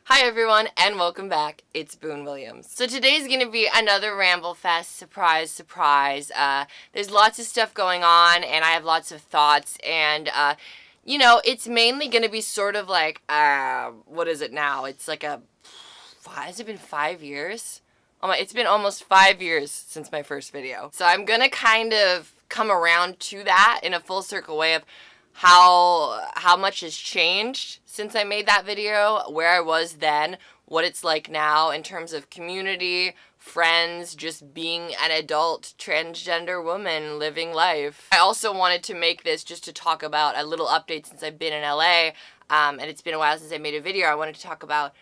Hi everyone, and welcome back. It's Boone Williams. So today's gonna be another Ramble Fest, surprise, surprise. There's lots of stuff going on, and I have lots of thoughts, and it's mainly gonna be sort of like, what is it now? It's like has it been 5 years? Oh my, it's been almost 5 years since my first video. So I'm gonna kind of come around to that in a full circle way of how much has changed since I made that video, where I was then, what it's like now in terms of community, friends, just being an adult transgender woman living life. I also wanted to make this just to talk about a little update since I've been in LA, and it's been a while since I made a video. I wanted to talk about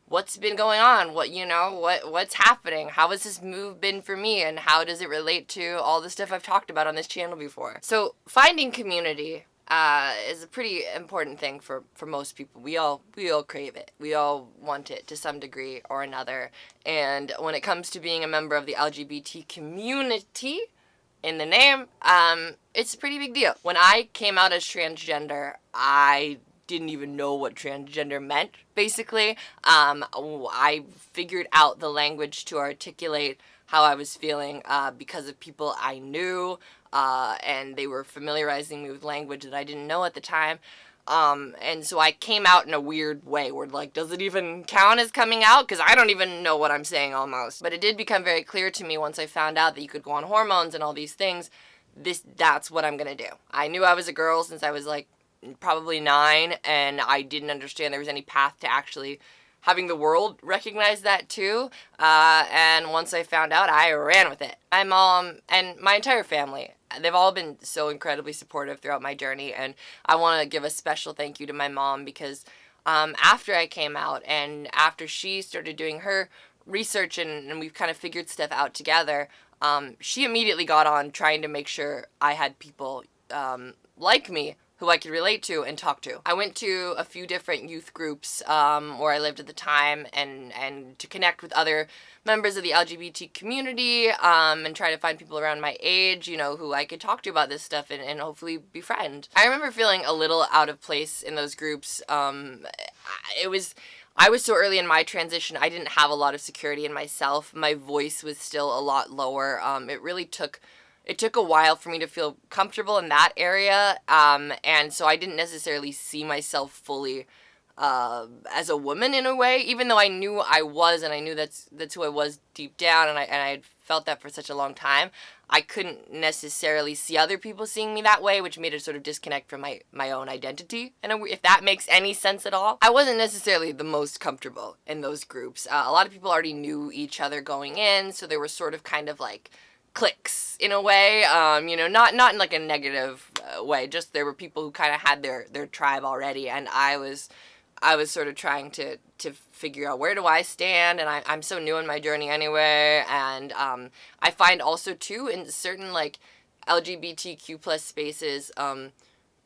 what's been going on, what's happening, how has this move been for me, and how does it relate to all the stuff I've talked about on this channel before. So finding community is a pretty important thing for most people. We all crave it. We all want it to some degree or another. And when it comes to being a member of the LGBT community, in the name, it's a pretty big deal. When I came out as transgender, I didn't even know what transgender meant, basically. I figured out the language to articulate how I was feeling because of people I knew, and they were familiarizing me with language that I didn't know at the time. And so I came out in a weird way where, like, does it even count as coming out? Because I don't even know what I'm saying almost. But it did become very clear to me once I found out that you could go on hormones and all these things. That's what I'm gonna do. I knew I was a girl since I was, like, probably 9, and I didn't understand there was any path to actually having the world recognize that too. And once I found out, I ran with it. My mom and my entire family, they've all been so incredibly supportive throughout my journey, and I want to give a special thank you to my mom because after I came out and after she started doing her research and we've kind of figured stuff out together, she immediately got on trying to make sure I had people like me who I could relate to and talk to. I went to a few different youth groups where I lived at the time and to connect with other members of the LGBT community and try to find people around my age, who I could talk to about this stuff and hopefully befriend. I remember feeling a little out of place in those groups. I was so early in my transition, I didn't have a lot of security in myself. My voice was still a lot lower. It took a while for me to feel comfortable in that area, and so I didn't necessarily see myself fully as a woman in a way, even though I knew I was, and I knew that's who I was deep down, and I had felt that for such a long time. I couldn't necessarily see other people seeing me that way, which made a sort of disconnect from my own identity, and if that makes any sense at all. I wasn't necessarily the most comfortable in those groups. A lot of people already knew each other going in, so they were sort of kind of like cliques in a way, not in like a negative way, just there were people who kind of had their tribe already, and I was sort of trying to figure out where do I stand, and I'm so new in my journey anyway, and I find also too in certain like LGBTQ plus spaces,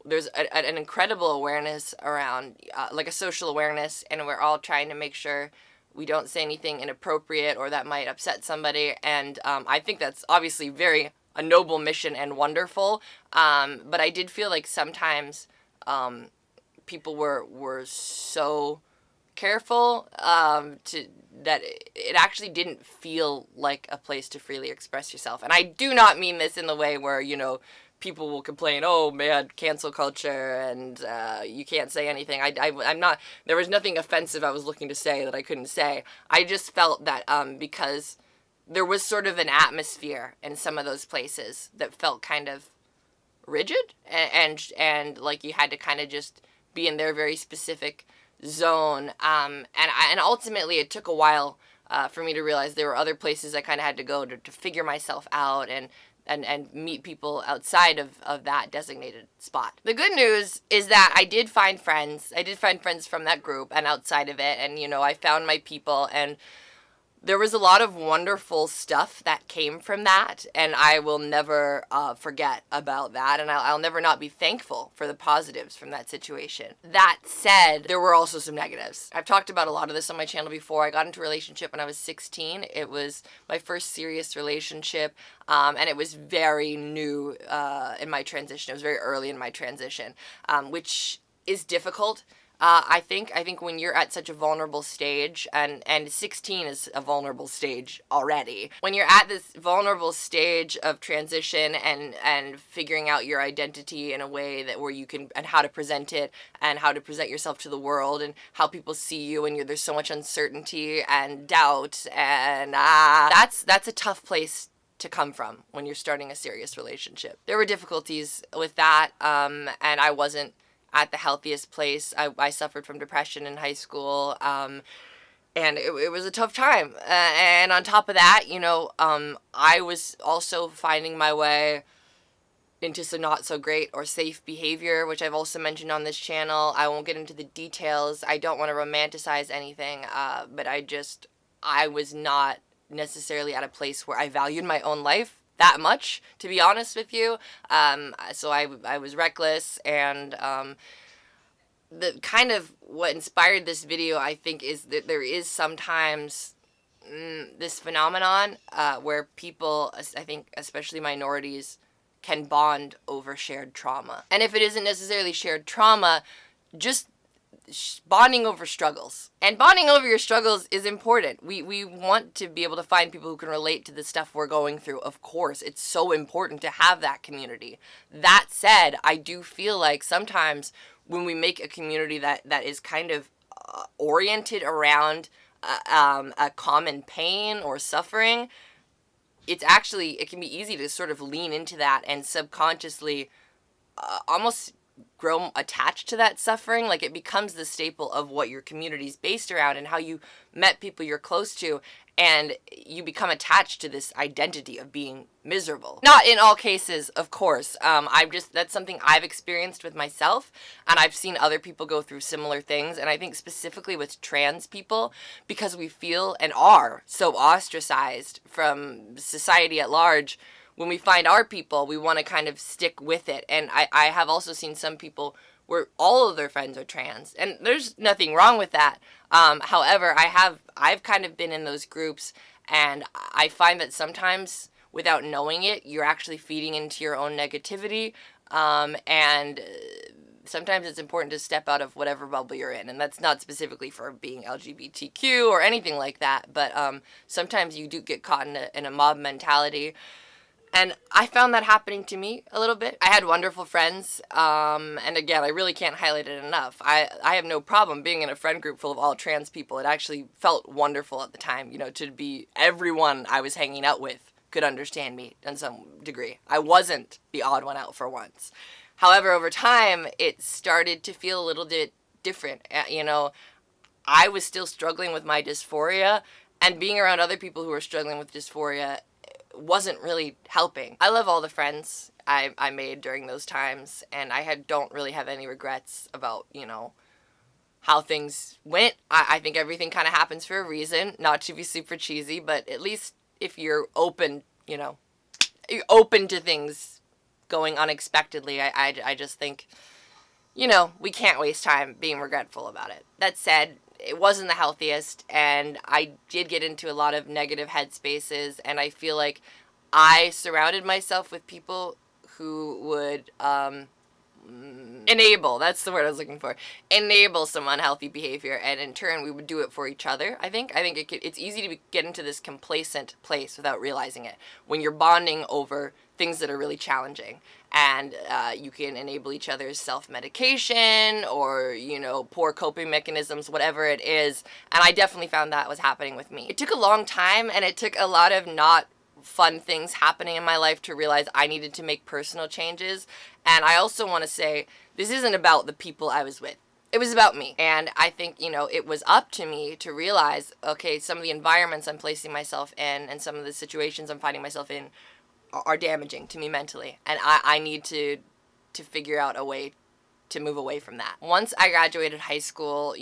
there's an incredible awareness around like a social awareness, and we're all trying to make sure we don't say anything inappropriate or that might upset somebody, and I think that's obviously a noble mission and wonderful, but I did feel like sometimes people were so careful that it actually didn't feel like a place to freely express yourself. And I do not mean this in the way where, people will complain, oh man, cancel culture, and you can't say anything. I'm not, there was nothing offensive I was looking to say that I couldn't say. I just felt that because there was sort of an atmosphere in some of those places that felt kind of rigid, and like you had to kind of just be in their very specific zone, and ultimately it took a while for me to realize there were other places I kind of had to go to figure myself out and meet people outside of that designated spot. The good news is that I did find friends. I did find friends from that group and outside of it, and I found my people, and there was a lot of wonderful stuff that came from that, and I will never forget about that, and I'll never not be thankful for the positives from that situation. That said, there were also some negatives. I've talked about a lot of this on my channel before. I got into a relationship when I was 16. It was my first serious relationship, and it was very new in my transition. It was very early in my transition, which is difficult. I think when you're at such a vulnerable stage, and 16 is a vulnerable stage already. When you're at this vulnerable stage of transition and figuring out your identity in a way that where you can, and how to present it, and how to present yourself to the world, and how people see you, and there's so much uncertainty and doubt, and that's a tough place to come from when you're starting a serious relationship. There were difficulties with that, and I wasn't at the healthiest place. I suffered from depression in high school, and it was a tough time. And on top of that, I was also finding my way into some not so great or safe behavior, which I've also mentioned on this channel. I won't get into the details. I don't want to romanticize anything, but I was not necessarily at a place where I valued my own life that much, to be honest with you. So I was reckless, and the kind of what inspired this video, I think, is that there is sometimes this phenomenon where people, I think especially minorities, can bond over shared trauma. And if it isn't necessarily shared trauma, just bonding over struggles. And bonding over your struggles is important. We want to be able to find people who can relate to the stuff we're going through. Of course, it's so important to have that community. That said, I do feel like sometimes when we make a community that is kind of oriented around a common pain or suffering, it can be easy to sort of lean into that and subconsciously almost grow attached to that suffering. Like, it becomes the staple of what your community's based around and how you met people you're close to, and you become attached to this identity of being miserable. Not in all cases, of course. That's something I've experienced with myself, and I've seen other people go through similar things, and I think specifically with trans people, because we feel and are so ostracized from society at large. When we find our people, we want to kind of stick with it. And I have also seen some people where all of their friends are trans, and there's nothing wrong with that. However, I've kind of been in those groups, and I find that sometimes, without knowing it, you're actually feeding into your own negativity, and sometimes it's important to step out of whatever bubble you're in, and that's not specifically for being LGBTQ or anything like that, but sometimes you do get caught in a mob mentality. And I found that happening to me a little bit. I had wonderful friends, and again, I really can't highlight it enough. I have no problem being in a friend group full of all trans people. It actually felt wonderful at the time, to be everyone I was hanging out with could understand me in some degree. I wasn't the odd one out for once. However, over time, it started to feel a little bit different. I was still struggling with my dysphoria, and being around other people who were struggling with dysphoria wasn't really helping. I love all the friends I made during those times, and I don't really have any regrets about, how things went. I think everything kind of happens for a reason, not to be super cheesy, but at least if you're open, you're open to things going unexpectedly, I just think, we can't waste time being regretful about it. That said, it wasn't the healthiest, and I did get into a lot of negative headspaces, and I feel like I surrounded myself with people who would enable, that's the word I was looking for, enable some unhealthy behavior, and in turn we would do it for each other. I think it's easy to get into this complacent place without realizing it when you're bonding over things that are really challenging, and you can enable each other's self-medication or poor coping mechanisms, whatever it is. And I definitely found that was happening with me. It took a long time, and it took a lot of not fun things happening in my life to realize I needed to make personal changes. And I also want to say, this isn't about the people I was with. It was about me. And I think, it was up to me to realize, okay, some of the environments I'm placing myself in and some of the situations I'm finding myself in are damaging to me mentally. And I need to figure out a way to move away from that. Once I graduated high school,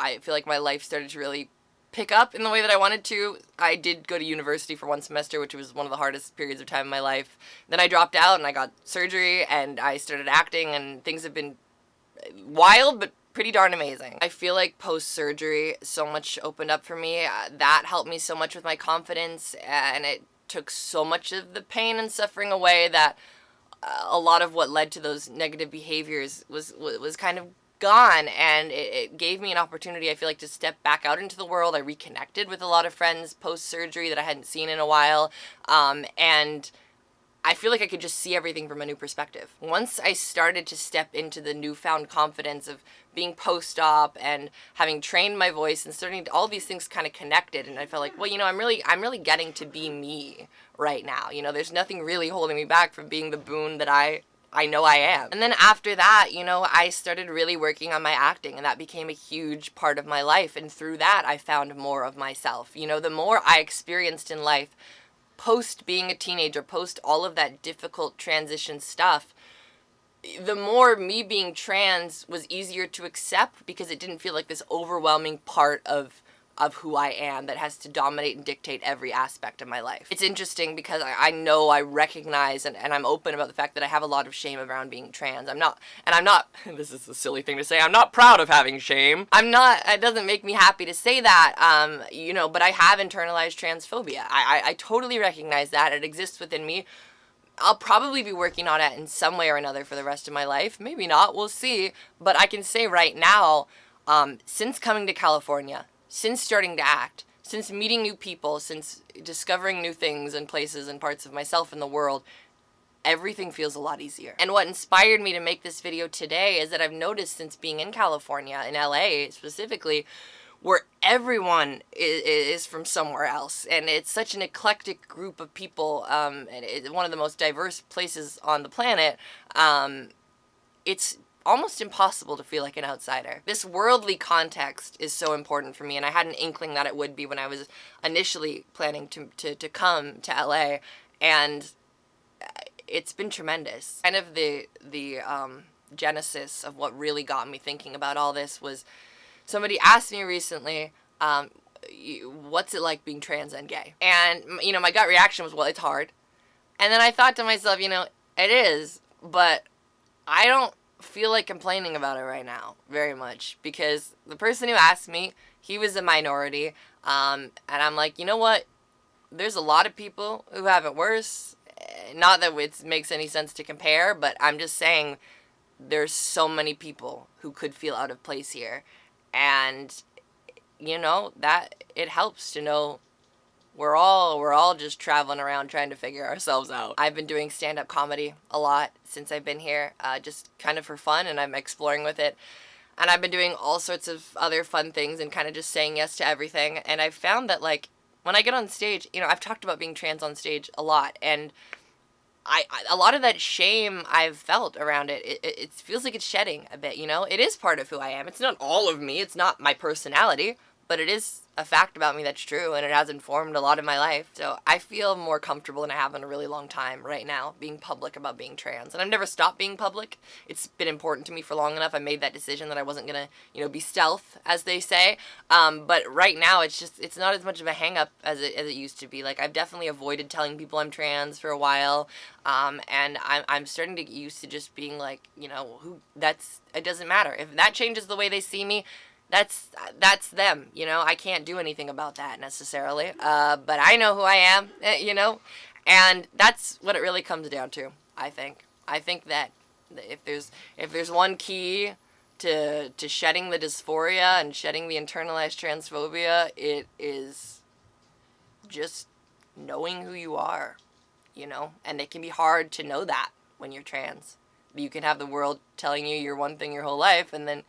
I feel like my life started to really pick up in the way that I wanted to. I did go to university for one semester, which was one of the hardest periods of time in my life. Then I dropped out and I got surgery and I started acting, and things have been wild but pretty darn amazing. I feel like post-surgery, so much opened up for me. That helped me so much with my confidence, and it took so much of the pain and suffering away that a lot of what led to those negative behaviors was kind of gone, and it gave me an opportunity, I feel like, to step back out into the world. I reconnected with a lot of friends post-surgery that I hadn't seen in a while, and I feel like I could just see everything from a new perspective. Once I started to step into the newfound confidence of being post-op and having trained my voice and starting to, all these things kind of connected, and I felt like, well, I'm really getting to be me right now. There's nothing really holding me back from being the Boone that I know I am. And then after that, I started really working on my acting, and that became a huge part of my life. And through that, I found more of myself. The more I experienced in life, post being a teenager, post all of that difficult transition stuff, the more me being trans was easier to accept, because it didn't feel like this overwhelming part of who I am that has to dominate and dictate every aspect of my life. It's interesting because I recognize, and I'm open about the fact that I have a lot of shame around being trans. I'm not, this is a silly thing to say, I'm not proud of having shame. It doesn't make me happy to say that, but I have internalized transphobia. I totally recognize that. It exists within me. I'll probably be working on it in some way or another for the rest of my life. Maybe not, we'll see. But I can say right now, since coming to California, since starting to act, since meeting new people, since discovering new things and places and parts of myself in the world, everything feels a lot easier. And what inspired me to make this video today is that I've noticed since being in California, in LA specifically, where everyone is from somewhere else, and it's such an eclectic group of people, and it's one of the most diverse places on the planet, it's almost impossible to feel like an outsider. This worldly context is so important for me, and I had an inkling that it would be when I was initially planning to come to LA, and it's been tremendous. Kind of the genesis of what really got me thinking about all this was somebody asked me recently, what's it like being trans and gay? And, my gut reaction was, well, it's hard. And then I thought to myself, it is, but I don't feel like complaining about it right now very much, because the person who asked me, he was a minority, and I'm like, you know what? There's a lot of people who have it worse. Not that it makes any sense to compare, but I'm just saying there's so many people who could feel out of place here. And, that it helps to know we're all just traveling around trying to figure ourselves out. I've been doing stand-up comedy a lot since I've been here, just kind of for fun, and I'm exploring with it. And I've been doing all sorts of other fun things and kind of just saying yes to everything. And I've found that, like, when I get on stage, I've talked about being trans on stage a lot, and a lot of that shame I've felt around it feels like it's shedding a bit, It is part of who I am. It's not all of me. It's not my personality, but it is a fact about me that's true, and it has informed a lot of my life. So I feel more comfortable than I have in a really long time right now being public about being trans. And I've never stopped being public. It's been important to me for long enough. I made that decision that I wasn't going to, be stealth, as they say. But right now it's not as much of a hang-up as it used to be. Like, I've definitely avoided telling people I'm trans for a while. And I'm starting to get used to just being like, it doesn't matter. If that changes the way they see me, that's them, I can't do anything about that necessarily, but I know who I am, and that's what it really comes down to. I think that if there's one key to shedding the dysphoria and shedding the internalized transphobia, it is just knowing who you are, and it can be hard to know that when you're trans. You can have the world telling you you're one thing your whole life, and then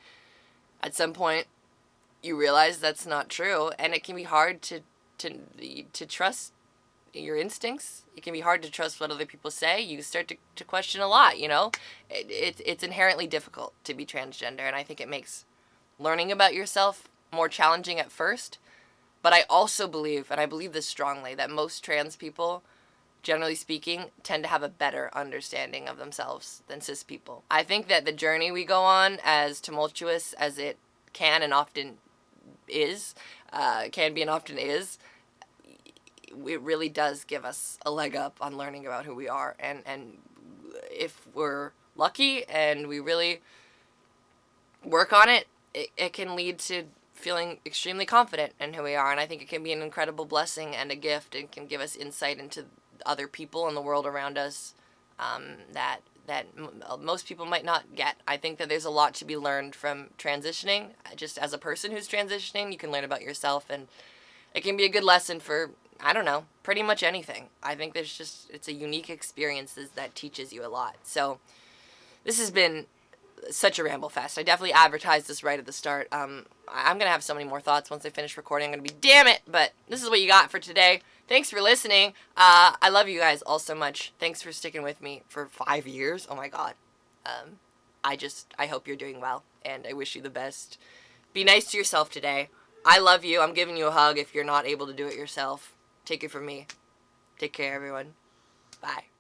at some point, you realize that's not true, and it can be hard to trust your instincts. It can be hard to trust what other people say. You start to question a lot, It's inherently difficult to be transgender, and I think it makes learning about yourself more challenging at first. But I also believe, and I believe this strongly, that most trans people, generally speaking, tend to have a better understanding of themselves than cis people. I think that the journey we go on, as tumultuous as it can and often is, it really does give us a leg up on learning about who we are. And if we're lucky and we really work on it, it can lead to feeling extremely confident in who we are. And I think it can be an incredible blessing and a gift, and can give us insight into other people in the world around us, that that most people might not get. I think that there's a lot to be learned from transitioning. Just as a person who's transitioning, you can learn about yourself, and it can be a good lesson for, I don't know, pretty much anything. I think it's a unique experiences that teaches you a lot. So this has been such a ramble fest. I definitely advertised this right at the start. I'm going to have so many more thoughts once I finish recording. I'm going to be, damn it, but this is what you got for today. Thanks for listening. I love you guys all so much. Thanks for sticking with me for 5 years. Oh my God. I hope you're doing well, and I wish you the best. Be nice to yourself today. I love you. I'm giving you a hug if you're not able to do it yourself. Take it from me. Take care, everyone. Bye.